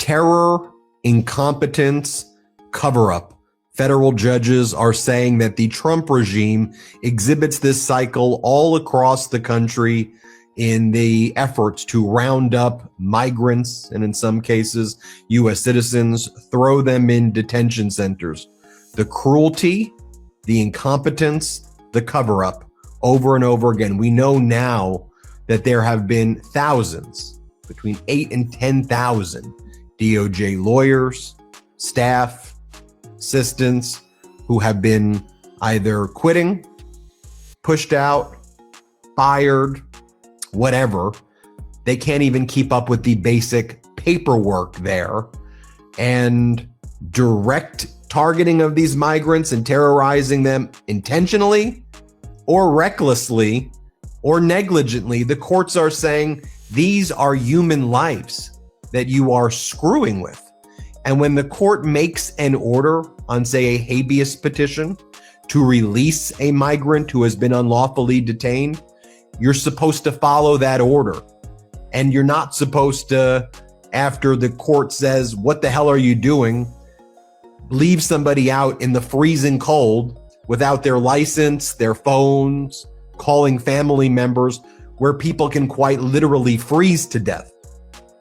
terror, incompetence, cover-up. Federal judges are saying that the Trump regime exhibits this cycle all across the country in the efforts to round up migrants and in some cases, U.S. citizens, throw them in detention centers. The cruelty, the incompetence, the cover-up over and over again. We know now that there have been thousands, between 8,000 and 10,000 DOJ lawyers, staff, assistants who have been either quitting, pushed out, fired, whatever. They can't even keep up with the basic paperwork there. And direct targeting of these migrants and terrorizing them intentionally or recklessly or negligently, the courts are saying these are human lives that you are screwing with. And when the court makes an order on, say, a habeas petition to release a migrant who has been unlawfully detained, you're supposed to follow that order. And you're not supposed to, after the court says, what the hell are you doing, leave somebody out in the freezing cold without their license, their phones, calling family members, where people can quite literally freeze to death.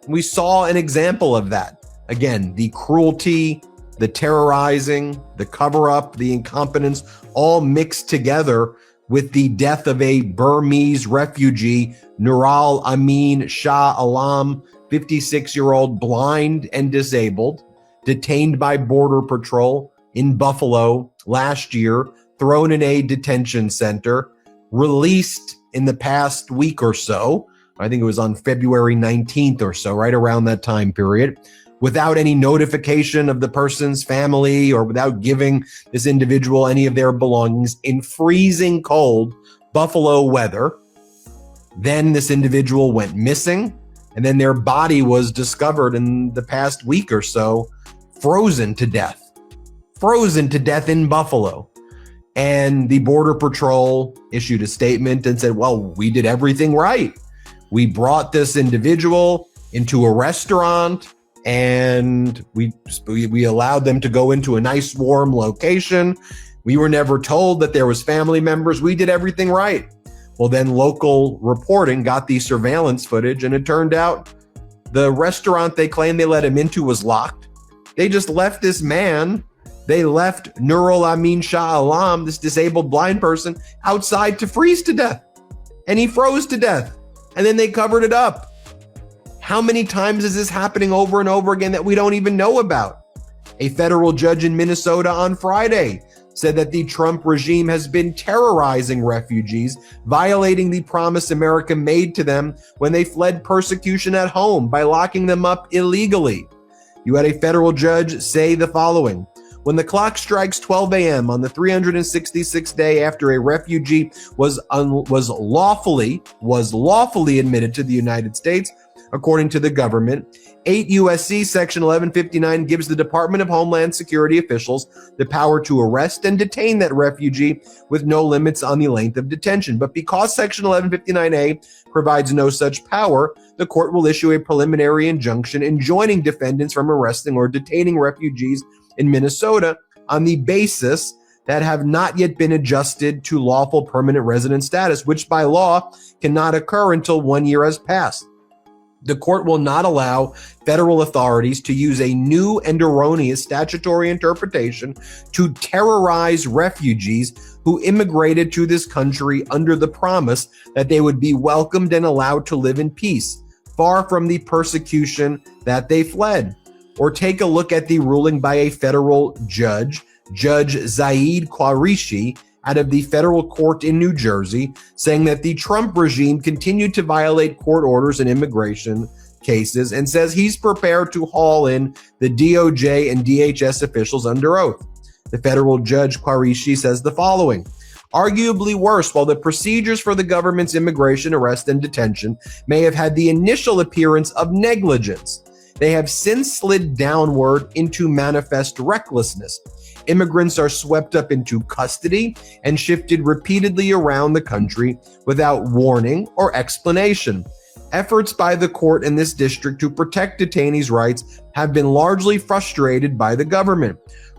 We saw an example of that. Again, the cruelty, the terrorizing, the cover-up, the incompetence, all mixed together with the death of a Burmese refugee, Nural Amin Shah Alam, 56-year-old, blind and disabled, detained by Border Patrol in Buffalo last year, thrown in a detention center, released in the past week or so. I think it was on February 19th or so, right around that time period, without any notification of the person's family or without giving this individual any of their belongings in freezing cold Buffalo weather. Then this individual went missing, and then their body was discovered in the past week or so, frozen to death in Buffalo. And the Border Patrol issued a statement and said, well, we did everything right. We brought this individual into a restaurant and we allowed them to go into a nice warm location. We were never told that there was family members. We did everything right. Well, then local reporting got the surveillance footage, and it turned out the restaurant they claimed they let him into was locked. They just left this man. They left Nural Amin Shah Alam, this disabled blind person, outside to freeze to death. And he froze to death. And then they covered it up. How many times is this happening over and over again that we don't even know about? A federal judge in Minnesota on Friday said that the Trump regime has been terrorizing refugees, violating the promise America made to them when they fled persecution at home by locking them up illegally. You had a federal judge say the following: when the clock strikes 12 a.m. on the 366th day after a refugee was lawfully admitted to the United States, according to the government, 8 U.S.C. Section 1159 gives the Department of Homeland Security officials the power to arrest and detain that refugee with no limits on the length of detention. But because Section 1159A provides no such power, the court will issue a preliminary injunction enjoining defendants from arresting or detaining refugees in Minnesota on the basis that have not yet been adjusted to lawful permanent resident status, which by law cannot occur until 1 year has passed. The court will not allow federal authorities to use a new and erroneous statutory interpretation to terrorize refugees who immigrated to this country under the promise that they would be welcomed and allowed to live in peace, far from the persecution that they fled. Or take a look at the ruling by a federal judge, Judge Zaid Qureshi, out of the federal court in New Jersey, saying that the Trump regime continued to violate court orders in immigration cases, and says he's prepared to haul in the DOJ and DHS officials under oath. The federal judge Qureshi says the following: arguably worse, while the procedures for the government's immigration arrest and detention may have had the initial appearance of negligence, they have since slid downward into manifest recklessness. Immigrants are swept up into custody and shifted repeatedly around the country without warning or explanation. efforts by the court in this district to protect detainees' rights have been largely frustrated by the government.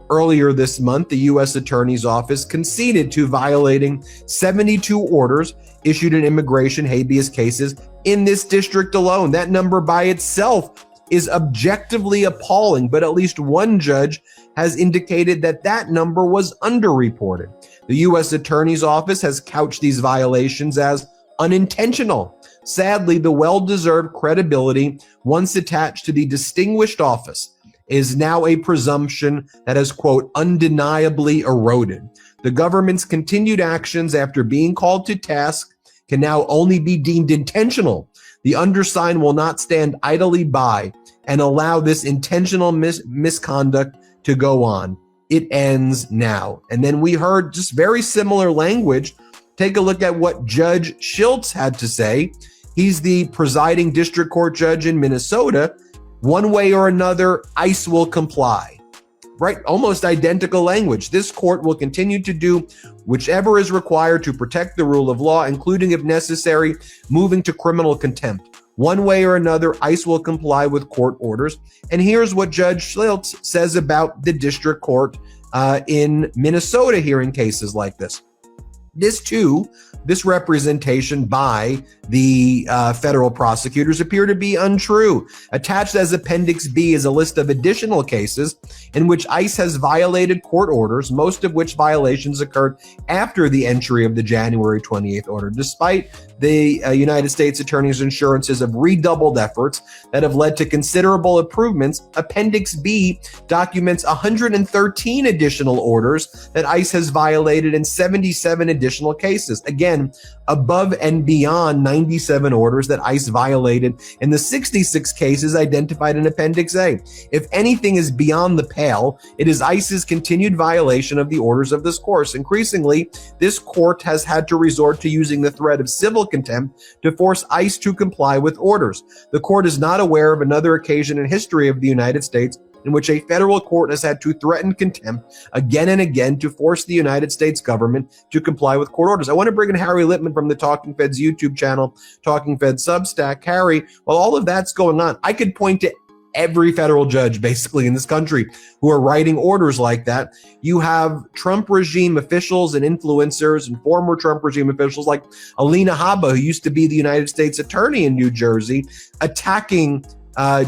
Earlier this month, the U.S. Attorney's Office conceded to violating 72 orders issued in immigration habeas cases in this district alone. That number by itself is objectively appalling, but at least one judge has indicated that that number was underreported. The U.S. Attorney's Office has couched these violations as unintentional. Sadly, the well-deserved credibility once attached to the distinguished office is now a presumption that has, quote, undeniably eroded. The government's continued actions after being called to task can now only be deemed intentional. The undersigned will not stand idly by and allow this intentional misconduct to go on. It ends now. And then we heard just very similar language. Take a look at what Judge Schiltz had to say. He's the presiding district court judge in Minnesota. One way or another, ICE will comply. Right? Almost identical language. This court will continue to do whichever is required to protect the rule of law, including, if necessary, moving to criminal contempt. One way or another, ICE will comply with court orders. And here's what Judge Schiltz says about the district court in Minnesota hearing cases like this. This representation by the federal prosecutors appear to be untrue. Attached as Appendix B is a list of additional cases in which ICE has violated court orders, most of which violations occurred after the entry of the January 28th order, despite the United States Attorney's assurances of redoubled efforts that have led to considerable improvements. Appendix B documents 113 additional orders that ICE has violated in 77 additional cases. Again, above and beyond 97 orders that ICE violated in the 66 cases identified in Appendix A. If anything is beyond the pale, it is ICE's continued violation of the orders of this court. Increasingly, this court has had to resort to using the threat of civil contempt to force ICE to comply with orders. The court is not aware of another occasion in history of the United States in which a federal court has had to threaten contempt again and again to force the United States government to comply with court orders. I want to bring in Harry Littman from the Talking Feds YouTube channel, Talking Feds Substack. Harry, while all of that's going on, I could point to every federal judge basically in this country who are writing orders like that. You have Trump regime officials and influencers and former Trump regime officials like Alina Habba, who used to be the United States attorney in New Jersey, attacking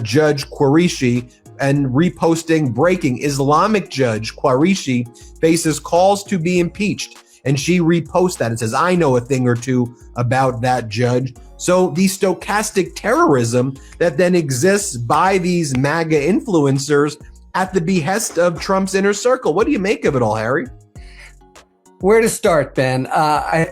Judge Qureshi and reposting breaking. Islamic Judge Qureshi faces calls to be impeached, and she reposts that and says, I know a thing or two about that judge. So the stochastic terrorism that then exists by these MAGA influencers at the behest of Trump's inner circle. What do you make of it all, Harry? Where to start, Ben? I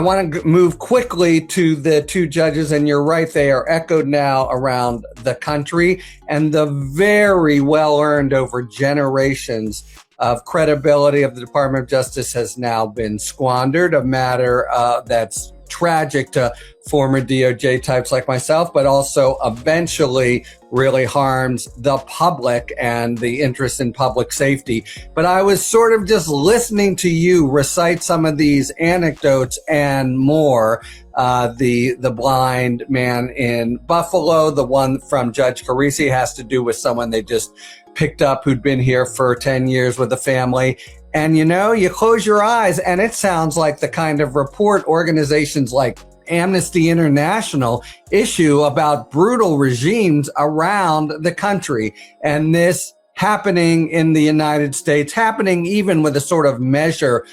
want to move quickly to the two judges, and you're right, they are echoed now around the country, and the very well-earned over generations of credibility of the Department of Justice has now been squandered, a matter that's tragic to former DOJ types like myself, but also eventually really harms the public and the interest in public safety. But I was sort of just listening to you recite some of these anecdotes and more. The blind man in Buffalo, the one from Judge Qureshi has to do with someone they just picked up who'd been here for 10 years with a family. And you close your eyes and it sounds like the kind of report organizations like Amnesty International issue about brutal regimes around the country. And this happening in the United States, happening even with a sort of measure